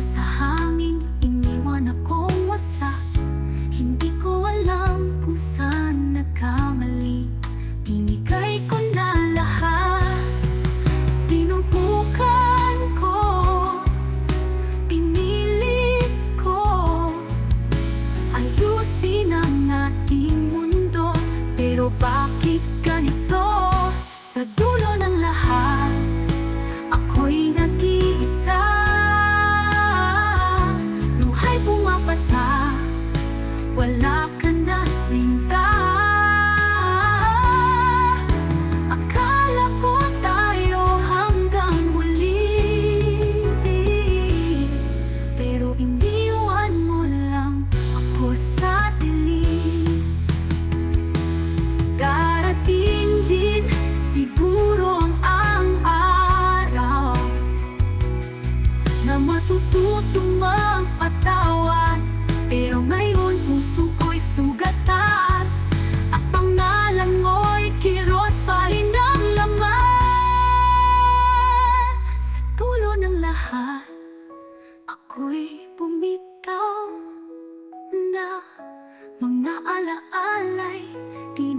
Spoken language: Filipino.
sa hangin, iniwan akong wasak. Hindi ko alam kung saan nagkamali. Binigay ko na lahat, sinubukan ko, pinilit ko ayusin ang ating mundo. Pero bakit ganito? Sa dulo ng lahat, ako'y nag-iisa. Luha'y pumapata, wala ka na sinta. Akala ko tayo hanggang huli, pero iniwan mo lang ako sa dilim. Darating din siguro ang araw na matututong magpatawad. Pero ngayon puso ko'y sugatan, at pangalan mo'y kirot pa rin ang laman. Sa dulo ng lahat, ako'y bumitaw na. Mga alaala'y di